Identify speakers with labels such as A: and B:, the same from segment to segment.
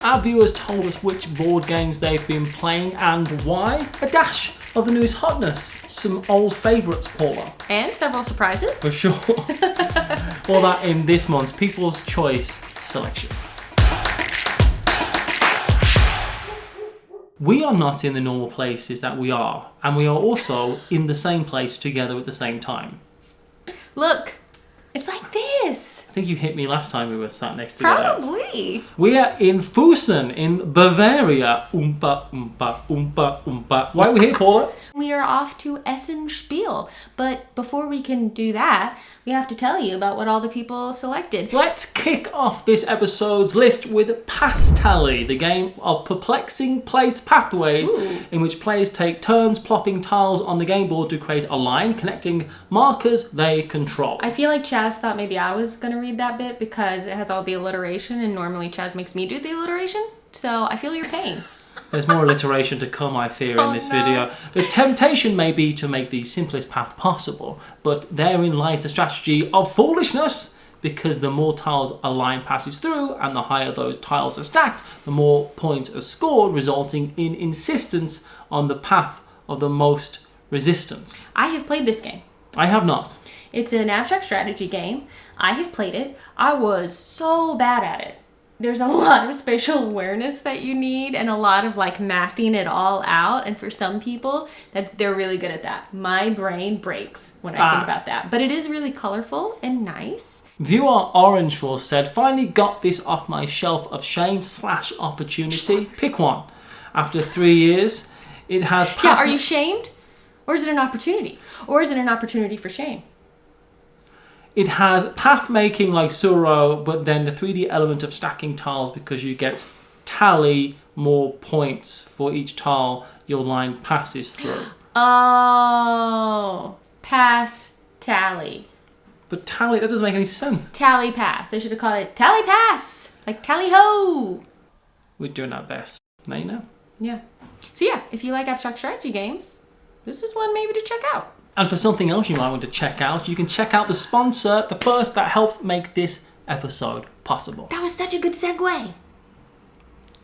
A: Our viewers told us which board games they've been playing and why. A dash of the newest hotness. Some old favourites, Paula.
B: And several surprises.
A: For sure. All that in this month's People's Choice selections. We are not in the normal places that we are, and we are also in the same place together at the same time.
B: Look, it's like this.
A: I think you hit me last time we were sat next together.
B: Probably.
A: We are in Fussen in Bavaria. Oompa, oompa, oompa, oompa. Why are we here, Paula?
B: We are off to Essen Spiel, but before we can do that, we have to tell you about what all the people selected.
A: Let's kick off this episode's list with Pass Tally, the game of perplexing place pathways in which players take turns plopping tiles on the game board to create a line connecting markers they control.
B: I feel like Chaz thought maybe I was going to read that bit because it has all the alliteration, and normally Chaz makes me do the alliteration, so I feel your pain.
A: There's more alliteration to come, I fear, in this video. The temptation may be to make the simplest path possible, but therein lies the strategy of foolishness, because the more tiles a line passes through and the higher those tiles are stacked, the more points are scored, resulting in insistence on the path of the most resistance.
B: I have played this game.
A: I have not.
B: It's an abstract strategy game. I have played it. I was so bad at it. There's a lot of spatial awareness that you need and a lot of like mathing it all out. And for some people, they're really good at that. My brain breaks when I think about that. But it is really colorful and nice.
A: Viewer Orangeful said, finally got this off my shelf of shame/opportunity. Pick one. After 3 years, it has...
B: Yeah, are you shamed? Or is it an opportunity? Or is it an opportunity for shame?
A: It has path making like Suro, but then the 3D element of stacking tiles because you get tally more points for each tile your line passes through.
B: Oh, pass tally.
A: But tally, that doesn't make any sense.
B: Tally pass. They should have called it tally pass. Like tally ho.
A: We're doing our best. Now you know.
B: Yeah. So yeah, if you like abstract strategy games, this is one maybe to check out.
A: And for something else you might want to check out, you can check out the sponsor, the first that helped make this episode possible.
B: That was such a good segue.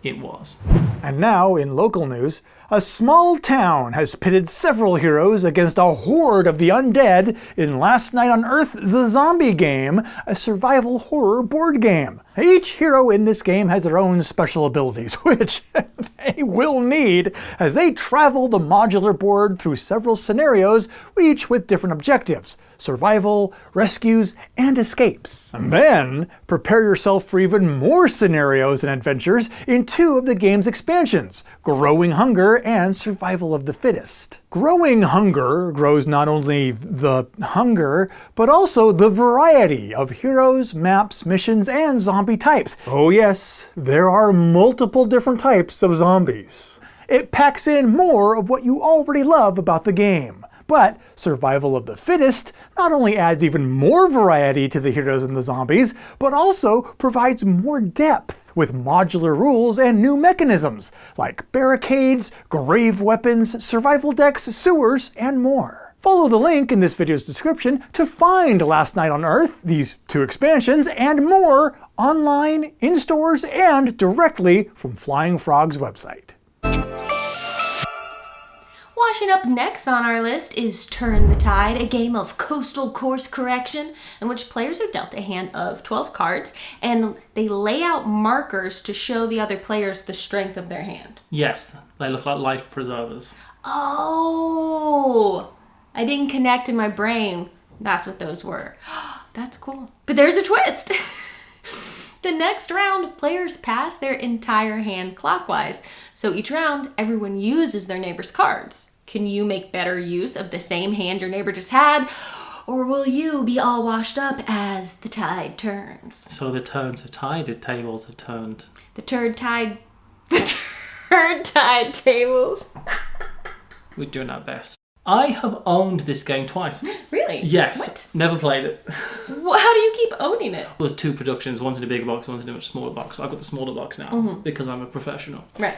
A: It was.
C: And now, in local news, a small town has pitted several heroes against a horde of the undead in Last Night on Earth, the Zombie Game, a survival horror board game. Each hero in this game has their own special abilities, which they will need as they travel the modular board through several scenarios, each with different objectives: survival, rescues, and escapes. And then, prepare yourself for even more scenarios and adventures in 2 of the game's expansions, Growing Hunger and Survival of the Fittest. Growing Hunger grows not only the hunger, but also the variety of heroes, maps, missions, and zombie types. Oh yes, there are multiple different types of zombies. It packs in more of what you already love about the game. But Survival of the Fittest not only adds even more variety to the heroes and the zombies, but also provides more depth with modular rules and new mechanisms, like barricades, grave weapons, survival decks, sewers, and more. Follow the link in this video's description to find Last Night on Earth, these 2 expansions, and more online, in stores, and directly from Flying Frog's website.
B: Washing up next on our list is Turn the Tide, a game of coastal course correction in which players are dealt a hand of 12 cards and they lay out markers to show the other players the strength of their hand.
A: Yes, they look like life preservers.
B: Oh, I didn't connect in my brain. That's what those were. That's cool. But there's a twist. The next round, players pass their entire hand clockwise. So each round, everyone uses their neighbor's cards. Can you make better use of the same hand your neighbor just had? Or will you be all washed up as the tide turns?
A: So the turns have tied, the tables have turned.
B: The turd tide tables.
A: We're doing our best. I have owned this game twice.
B: Really?
A: Yes.
B: What?
A: Never played it.
B: How do you keep owning it?
A: There's 2 productions, one's in a bigger box, one's in a much smaller box. I've got the smaller box now because I'm a professional.
B: Right.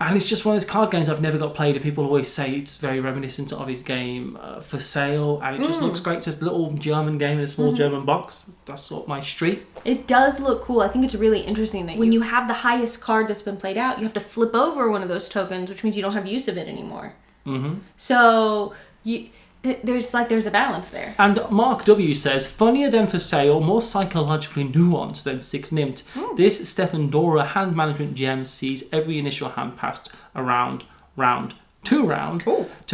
A: And it's just one of those card games I've never got played, and people always say it's very reminiscent of his game For Sale, and it just looks great. It's a little German game in a small German box. That's sort of my street.
B: It does look cool. I think it's really interesting that when you have the highest card that's been played out, you have to flip over one of those tokens, which means you don't have use of it anymore. So there's a balance there.
A: And Mark W says, funnier than For Sale, more psychologically nuanced than Six Nimmt. This Stefan Dora hand management gem sees every initial hand passed around round to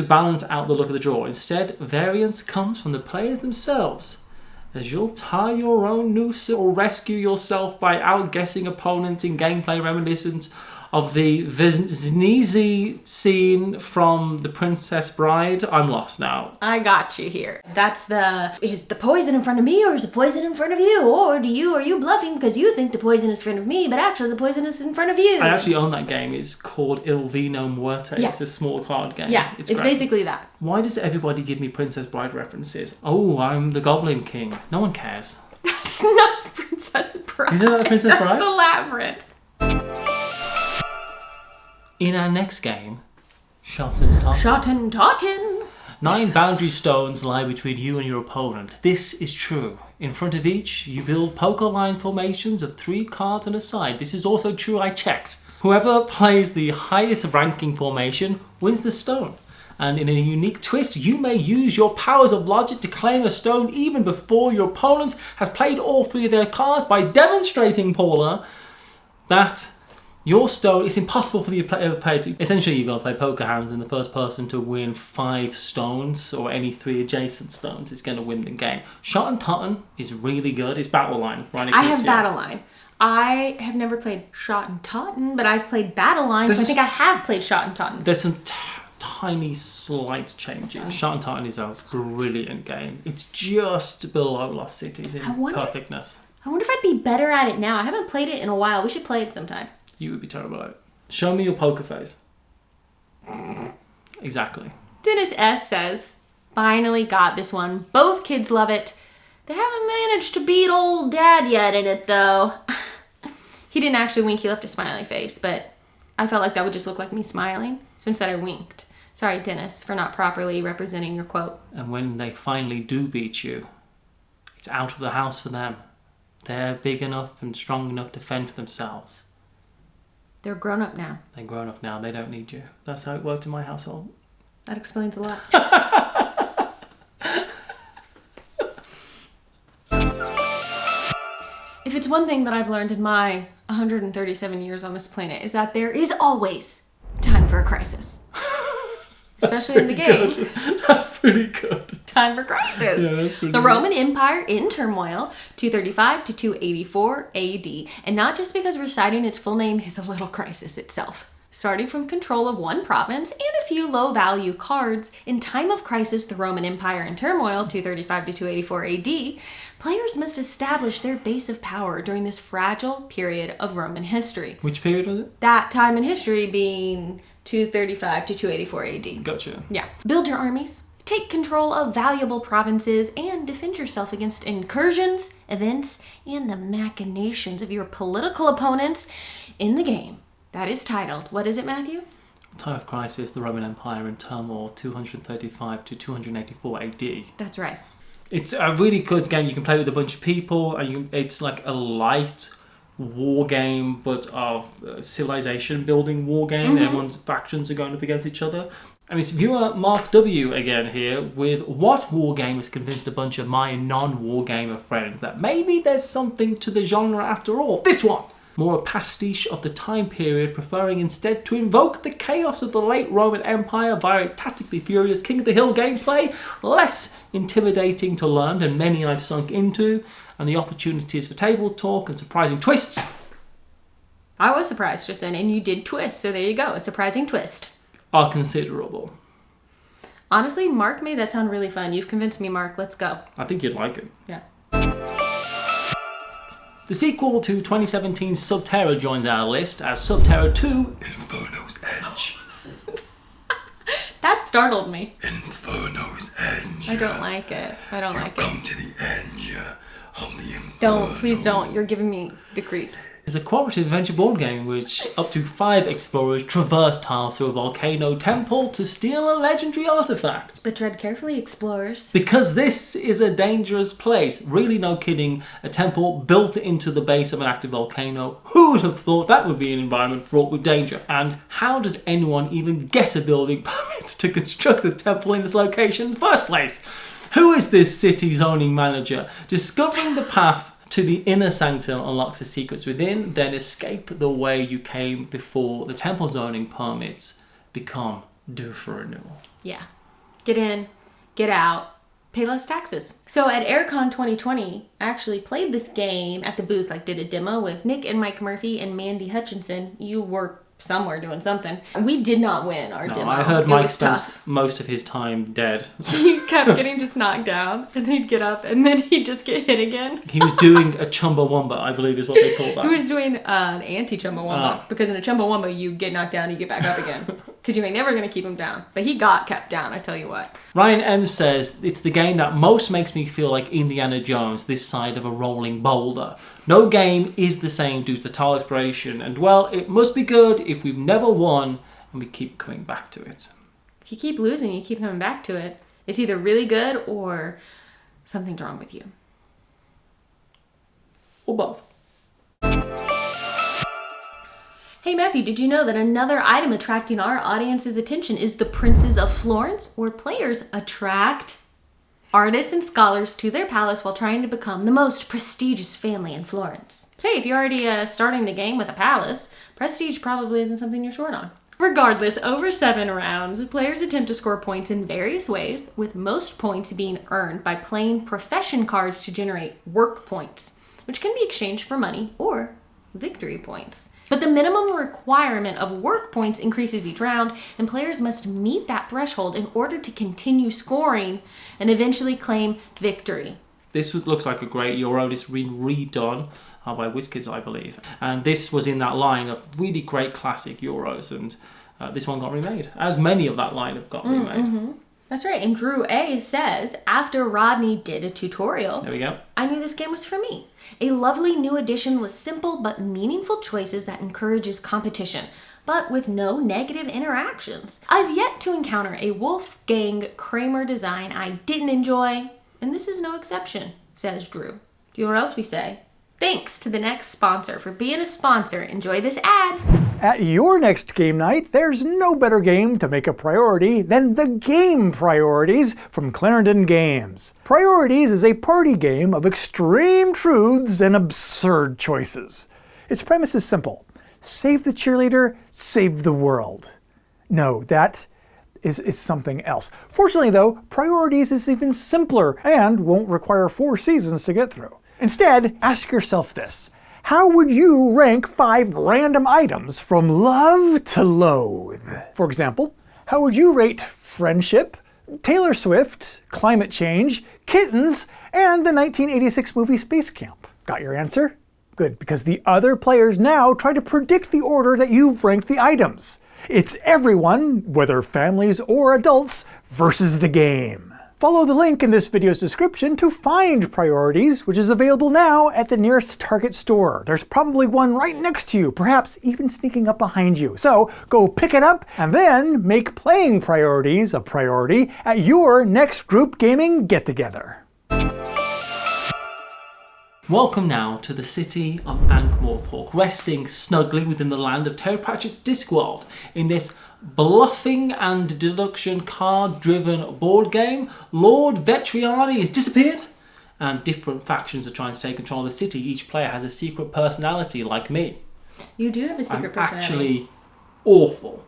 A: balance out the look of the draw. Instead, variance comes from the players themselves, as you'll tie your own noose or rescue yourself by outguessing opponents in gameplay reminiscent of the Sneezy scene from The Princess Bride. I'm lost now.
B: I got you here. That's is the poison in front of me or is the poison in front of you? Or are you bluffing because you think the poison is in front of me, but actually the poison is in front of you?
A: I actually own that game. It's called Il Vino Muerte. Yeah. It's a small card game.
B: Yeah, it's basically that.
A: Why does everybody give me Princess Bride references? Oh, I'm the Goblin King. No one cares.
B: That's not Princess Bride.
A: Isn't that Princess Bride?
B: That's the Labyrinth.
A: In our next game, Shot and Totten. 9 boundary stones lie between you and your opponent. This is true. In front of each, you build poker line formations of 3 cards on a side. This is also true, I checked. Whoever plays the highest ranking formation wins the stone. And in a unique twist, you may use your powers of logic to claim a stone even before your opponent has played all 3 of their cards by demonstrating, Paula, that your stone, it's impossible for the player to... Essentially, you've got to play poker hands, and the first person to win 5 stones, or any 3 adjacent stones, is going to win the game. Shot and Totten is really good. It's Battle Line.
B: I have Battle Line. I have never played Shot and Totten, but I've played Battle Line, so I think I have played Shot and Totten.
A: There's some tiny slight changes. Shot and Totten is a brilliant game. It's just below Lost Cities in perfectness.
B: I wonder if I'd be better at it now. I haven't played it in a while. We should play it sometime.
A: You would be terrible at it. Show me your poker face. Exactly.
B: Dennis S. says, finally got this one. Both kids love it. They haven't managed to beat old dad yet in it, though. He didn't actually wink. He left a smiley face, but I felt like that would just look like me smiling. So instead I winked. Sorry, Dennis, for not properly representing your quote.
A: And when they finally do beat you, it's out of the house for them. They're big enough and strong enough to fend for themselves.
B: They're grown up now.
A: They're grown up now. They don't need you. That's how it worked in my household.
B: That explains a lot. If it's one thing that I've learned in my 137 years on this planet, is that there is always time for a crisis. Especially in the game.
A: Good. That's pretty good.
B: Time for crisis.
A: Yeah, that's pretty
B: the
A: good.
B: Roman Empire in turmoil, 235 to 284 AD. And not just because reciting its full name is a little crisis itself. Starting from control of one province and a few low-value cards, in time of crisis, the Roman Empire in turmoil, 235 to 284 AD, players must establish their base of power during this fragile period of Roman history.
A: Which period was it?
B: That time in history being 235 to 284 AD.
A: Gotcha.
B: Yeah. Build your armies, take control of valuable provinces, and defend yourself against incursions, events, and the machinations of your political opponents in the game. That is titled, what is it, Matthew?
A: Time of Crisis, the Roman Empire in turmoil, 235 to 284 AD.
B: That's right.
A: It's a really good game. You can play with a bunch of people, and it's like a light war game, but of civilization building war game. Everyone's factions are going up against each other. And it's viewer Mark W again here with what war game has convinced a bunch of my non-war gamer friends that maybe there's something to the genre after all. This one! More a pastiche of the time period, preferring instead to invoke the chaos of the late Roman Empire via its tactically furious King of the Hill gameplay, less intimidating to learn than many I've sunk into, and the opportunities for table talk and surprising twists.
B: I was surprised just then, and you did twist, so there you go, a surprising twist.
A: Are considerable.
B: Honestly, Mark made that sound really fun. You've convinced me, Mark. Let's go.
A: I think you'd like it.
B: Yeah.
A: The sequel to 2017's Subterra joins our list as Subterra 2 Inferno's Edge.
B: That startled me.
D: Inferno's Edge.
B: I don't like it. I don't like it.
D: Come to the edge.
B: Don't, please don't. You're giving me the creeps.
A: It's a cooperative adventure board game which up to 5 explorers traverse tiles through a volcano temple to steal a legendary artifact.
B: But tread carefully, explorers.
A: Because this is a dangerous place. Really, no kidding. A temple built into the base of an active volcano. Who would have thought that would be an environment fraught with danger? And how does anyone even get a building permit to construct a temple in this location in the first place? Who is this city zoning manager? Discovering the path to the inner sanctum unlocks the secrets within, then escape the way you came before the temple zoning permits become due for renewal.
B: Yeah. Get in, get out, pay less taxes. So at AirCon 2020, I actually played this game at the booth, like did a demo with Nick and Mike Murphy and Mandy Hutchinson. You were somewhere doing something. We did not win our demo.
A: I heard Mike spent most of his time dead.
B: He kept getting just knocked down, and then he'd get up, and then he'd just get hit again.
A: He was doing a Chumbawamba, I believe is what they call that.
B: He was doing an anti-Chumbawamba, because in a Chumbawamba, you get knocked down, you get back up again. Because you ain't never going to keep him down. But he got kept down, I tell you what.
A: Ryan M says, it's the game that most makes me feel like Indiana Jones, this side of a rolling boulder. No game is the same due to the tile exploration, and well, it must be good if we've never won and we keep coming back to it.
B: If you keep losing, you keep coming back to it, it's either really good or something's wrong with you.
A: Or both.
B: Hey Matthew, did you know that another item attracting our audience's attention is the Princes of Florence, where players attract artists and scholars to their palace while trying to become the most prestigious family in Florence. Hey, if you're already starting the game with a palace, prestige probably isn't something you're short on. Regardless, over 7 rounds, players attempt to score points in various ways, with most points being earned by playing profession cards to generate work points, which can be exchanged for money or victory points. But the minimum requirement of work points increases each round, and players must meet that threshold in order to continue scoring and eventually claim victory.
A: This looks like a great Euro. It's been redone by WizKids, I believe. And this was in that line of really great classic Euros, and this one got remade, as many of that line have got remade.
B: Mm-hmm. That's right. And Drew A says, after Rodney did a tutorial,
A: there we go,
B: I knew this game was for me. A lovely new addition with simple but meaningful choices that encourages competition, but with no negative interactions. I've yet to encounter a Wolfgang Kramer design I didn't enjoy, and this is no exception, says Drew. Do you know what else we say? Thanks to the next sponsor for being a sponsor. Enjoy this ad.
C: At your next game night, there's no better game to make a priority than the Game Priorities from Clarendon Games. Priorities is a party game of extreme truths and absurd choices. Its premise is simple. Save the cheerleader, save the world. No, that is something else. Fortunately though, Priorities is even simpler and won't require 4 seasons to get through. Instead, ask yourself this. How would you rank 5 random items from love to loathe? For example, how would you rate friendship, Taylor Swift, climate change, kittens, and the 1986 movie Space Camp? Got your answer? Good, because the other players now try to predict the order that you've ranked the items. It's everyone, whether families or adults, versus the game. Follow the link in this video's description to find Priorities, which is available now at the nearest Target store. There's probably one right next to you, perhaps even sneaking up behind you. So go pick it up and then make playing Priorities a priority at your next group gaming get-together.
A: Welcome now to the city of Ankh-Morpork, resting snugly within the land of Terry Pratchett's Discworld. In this bluffing and deduction card-driven board game, Lord Vetriani has disappeared, and different factions are trying to take control of the city. Each player has a secret personality, like me.
B: You do have a secret personality.
A: Actually awful.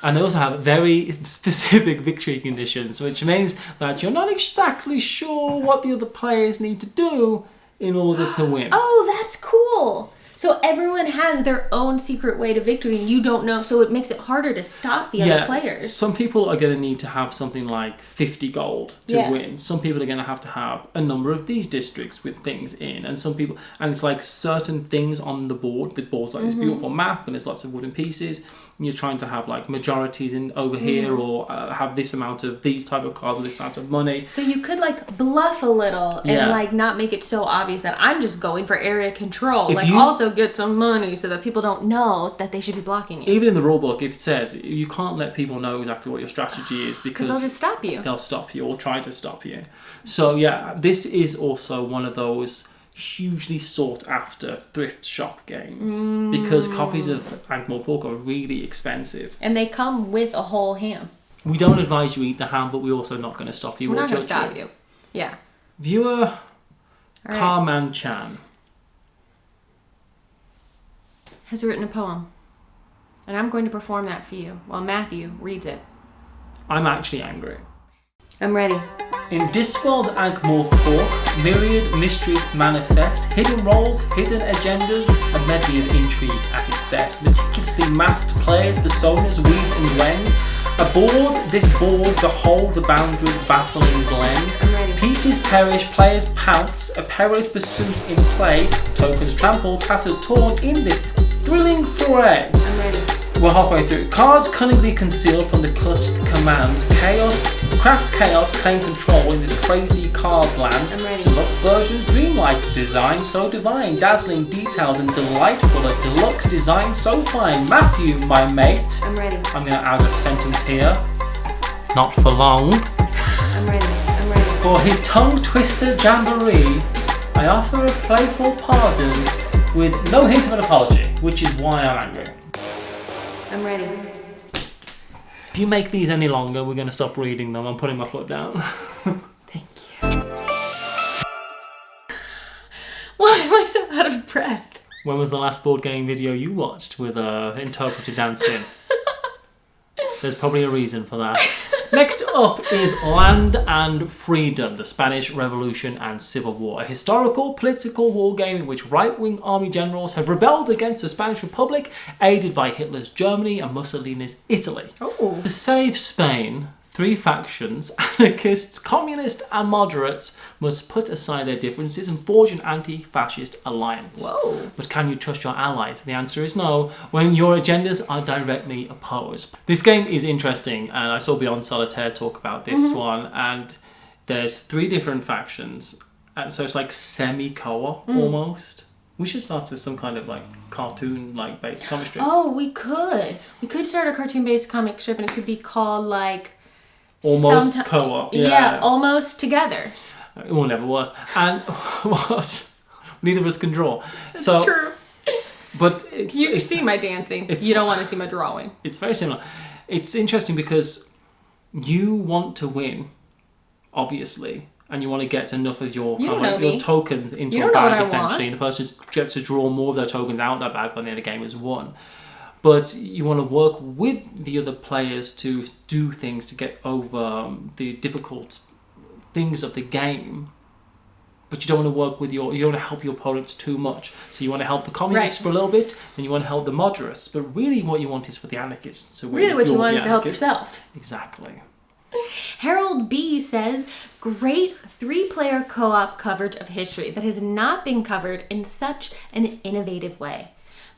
A: And they also have very specific victory conditions, which means that you're not exactly sure what the other players need to do in order to win.
B: Oh, that's cool. So everyone has their own secret way to victory and you don't know, so it makes it harder to stop the other players.
A: Some people are going to need to have something like 50 gold to win. Some people are going to have a number of these districts with things in. And some people, and it's like certain things on the board. The board's like this beautiful map and there's lots of wooden pieces. And you're trying to have like majorities in over here or have this amount of these type of cards or this amount of money.
B: So you could like bluff a little and
A: Yeah.
B: like not make it so obvious that I'm just going for area control.
A: If
B: Like
A: you-
B: also get some money so that people don't know that they should be blocking you.
A: Even in the rulebook, it says you can't let people know exactly what your strategy is
B: Because
A: because
B: they'll just stop you.
A: they'll stop you or try to stop you. So yeah, this is also one of those hugely sought after thrift shop games because copies of Ankh-Morpork are really expensive.
B: And they come with a whole ham.
A: We don't advise you eat the ham, but we're also not going to stop you
B: We're
A: or
B: not going to
A: judge
B: stop you. Yeah.
A: Viewer
B: All right.
A: Carman Chan.
B: Has written a poem. And I'm going to perform that for you while Matthew reads it.
A: I'm actually angry.
B: I'm ready.
A: In Discworld's Ankh-Morpork, myriad mysteries manifest, hidden roles, hidden agendas, a medley of intrigue at its best. Meticulously masked players, personas weave and wend. Aboard this board, behold the boundaries baffling blend.
B: I'm ready.
A: Pieces perish, players pounce, a perilous pursuit in play. Tokens trampled, tattered, torn in this thrilling foray.
B: I'm ready.
A: We're halfway through. Cards cunningly concealed from the clutched command. Craft chaos, claim control in this crazy card land.
B: I'm ready.
A: Deluxe versions, dreamlike design, so divine, dazzling, detailed and delightful. A deluxe design so fine. Matthew, my mate.
B: I'm ready.
A: I'm going to add a sentence here. Not for long.
B: I'm ready. I'm ready.
A: For his tongue twister jamboree, I offer a playful pardon with no hint of an apology, which is why I'm angry.
B: I'm ready.
A: If you make these any longer, we're going to stop reading them. I'm putting my foot down.
B: Thank you. Why am I so out of breath?
A: When was the last board game video you watched with interpreted dancing? There's probably a reason for that. Next up is Land and Freedom, the Spanish Revolution and Civil War, a historical political war game in which right-wing army generals have rebelled against the Spanish Republic, aided by Hitler's Germany and Mussolini's Italy.
B: Oh.
A: To save Spain, three factions, anarchists, communists and moderates, must put aside their differences and forge an anti-fascist alliance.
B: Whoa.
A: But can you trust your allies? The answer is no, when your agendas are directly opposed. This game is interesting, and I saw Beyond Solitaire talk about this one, and there's three different factions, and so it's like semi-co-op almost. We should start with some kind of like cartoon like based comic strip.
B: Oh, we could. We could start a cartoon-based comic strip, and it could be called like
A: Almost
B: sometime-
A: co-op.
B: Yeah, almost together.
A: It will never work. And what? Neither of us can draw.
B: It's
A: So,
B: true.
A: but it's
B: You've seen my dancing.
A: it's-
B: You don't want to see my drawing.
A: it's very similar. It's interesting because you want to win, obviously, and you want to get enough of your
B: You don't know
A: your
B: me.
A: tokens into
B: You
A: a
B: don't know what
A: bag
B: I
A: essentially, and the person gets to draw more of their tokens out of that bag by the end of the game has won. But you want to work with the other players to do things to get over the difficult things of the game. But you don't want to work with you don't want to help your opponents too much. So you want to help the communists
B: Right.
A: for a little bit, then you want to help the moderates. But really what you want is for the anarchists to win.
B: Really, what you
A: You're
B: want
A: the
B: is to help
A: anarchist.
B: yourself.
A: Exactly.
B: Harold B says, great 3-player co-op coverage of history that has not been covered in such an innovative way.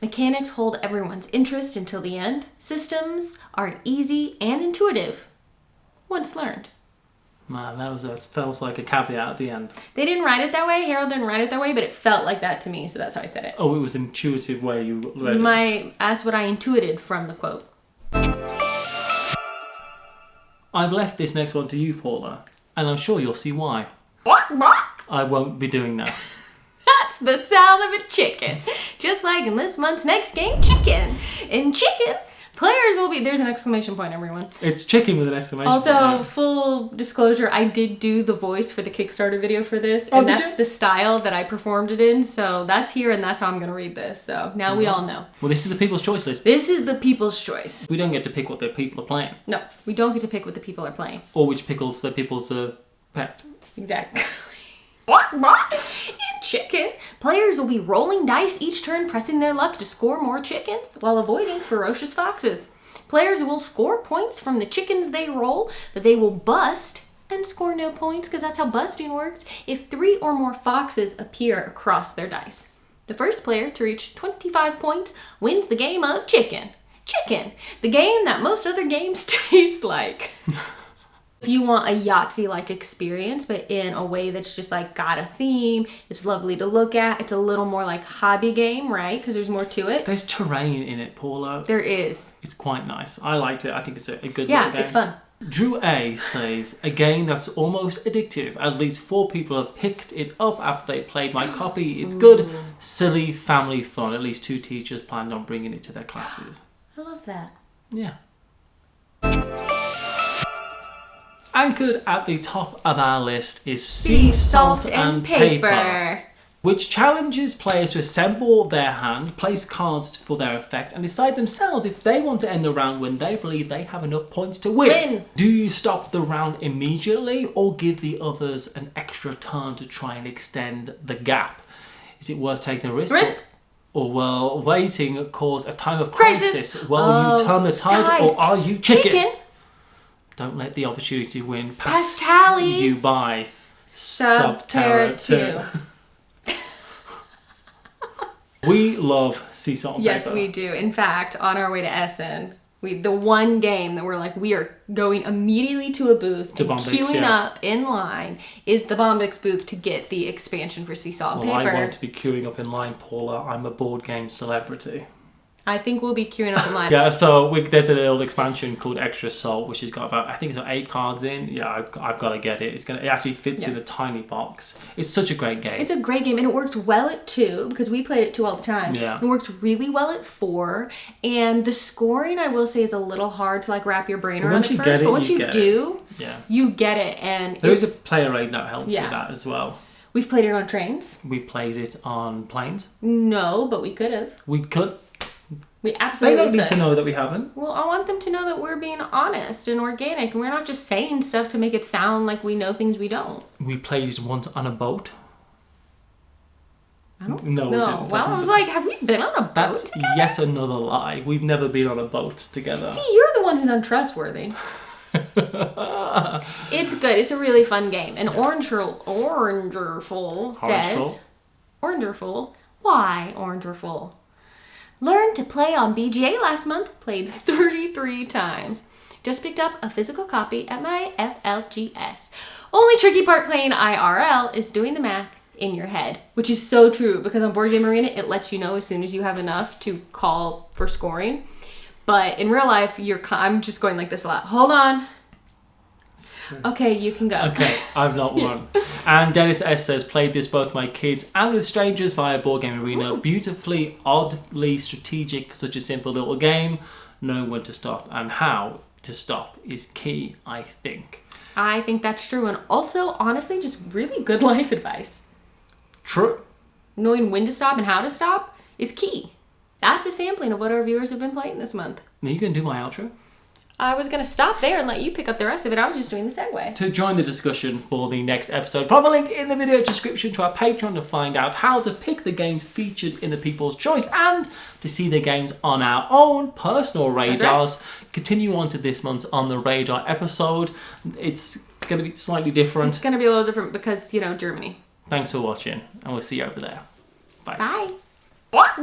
B: Mechanics hold everyone's interest until the end. Systems are easy and intuitive once learned.
A: Man, that felt like a caveat at the end.
B: They didn't write it that way. Harold didn't write it that way, but it felt like that to me, so that's how I said it.
A: Oh, it was an intuitive way you read it.
B: That's what I intuited from the quote.
A: I've left this next one to you, Paula, and I'm sure you'll see why. I won't be doing that.
B: That's the sound of a chicken. Just like in this month's next game, chicken. In chicken, players will be... There's an exclamation point, everyone.
A: It's chicken with an exclamation point.
B: Also,
A: Yeah.
B: full disclosure, I did do the voice for the Kickstarter video for this.
A: Oh,
B: And
A: did
B: that's
A: you?
B: the style that I performed it in. So that's here and that's how I'm going to read this. So now we all know.
A: Well, this is the People's Choice list.
B: This is the people's choice.
A: We don't get to pick what the people are playing,
B: No, we don't get to pick what the people are playing.
A: or which pickles the people's pet.
B: Exactly. In chicken, players will be rolling dice each turn, pressing their luck to score more chickens while avoiding ferocious foxes. Players will score points from the chickens they roll, but they will bust and score no points, because that's how busting works, if 3 or more foxes appear across their dice. The first player to reach 25 points wins the game of chicken. Chicken, the game that most other games taste like. If you want a Yahtzee-like experience, but in a way that's just like got a theme, it's lovely to look at. It's a little more like hobby game, right? Because there's more to it.
A: There's terrain in it, Paula.
B: There is.
A: It's quite nice. I liked it. I think it's a good little game.
B: Yeah, it's fun.
A: Drew A says, a game that's almost addictive. At least 4 people have picked it up after they played my copy. It's good, silly, family fun. At least 2 teachers planned on bringing it to their classes.
B: I love that.
A: Yeah. Anchored at the top of our list is Sea Salt and Paper, which challenges players to assemble their hand, place cards for their effect, and decide themselves if they want to end the round when they believe they have enough points to win. Do you stop the round immediately or give the others an extra turn to try and extend the gap? Is it worth taking a risk? Or will waiting cause a time of crisis? Will you turn the tide or are you chicken? Don't let the opportunity win past
B: tally
A: you by
B: Subterra 2.
A: We love Sea Salt and
B: Yes,
A: Paper.
B: we do. In fact, on our way to Essen, the one game that we're like, we are going immediately to a booth and queuing up in line is the Bombix booth to get the expansion for Sea Salt and Paper.
A: I want to be queuing up in line, Paula. I'm a board game celebrity.
B: I think we'll be queuing up in line.
A: Yeah, so there's an old expansion called Extra Salt, which has got about, I think it's got 8 cards in. Yeah, I've got to get it. It actually fits in a tiny box. It's such a great game.
B: It's a great game, and it works well at 2, because we played it 2 all the time.
A: Yeah.
B: It works really well at 4, and the scoring, I will say, is a little hard to like wrap your brain around at first, but once you do, you get it, and
A: there is a player aid that helps with that as well.
B: We've played it on trains.
A: We've played it on planes.
B: No, but we could have.
A: We could.
B: We absolutely
A: They don't need
B: could.
A: to know that we haven't.
B: Well, I want them to know that we're being honest and organic, and we're not just saying stuff to make it sound like we know things we don't.
A: We played it once on a boat.
B: I don't
A: No, we didn't.
B: Well, I was like, have we been on a boat
A: That's
B: together?
A: yet another lie. We've never been on a boat together.
B: See, you're the one who's untrustworthy. It's good. It's a really fun game. And Orangerful says... Orangerful? Why Orangerful? Learned to play on BGA last month. Played 33 times. Just picked up a physical copy at my FLGS. Only tricky part playing IRL is doing the math in your head, which is so true because on Board Game Arena it lets you know as soon as you have enough to call for scoring. But in real life, I'm just going like this a lot. Hold on. Okay, you can go.
A: Okay, I've not won. And Dennis S says, played this both my kids and with strangers via Board Game Arena. Beautifully, oddly strategic for such a simple little game. Know when to stop and how to stop is key, I think.
B: I think that's true. And also, honestly, just really good life advice.
A: True.
B: Knowing when to stop and how to stop is key. That's a sampling of what our viewers have been playing this month.
A: Now you can do my outro.
B: I was going to stop there and let you pick up the rest of it. I was just doing the segue.
A: To join the discussion for the next episode, follow the link in the video description to our Patreon to find out how to pick the games featured in the People's Choice and to see the games on our own personal radars. Right. Continue on to this month's On the Radar episode. It's going to be slightly different.
B: It's going to be a little different because, Germany.
A: Thanks for watching, and we'll see you over there. Bye.
B: Bye. What?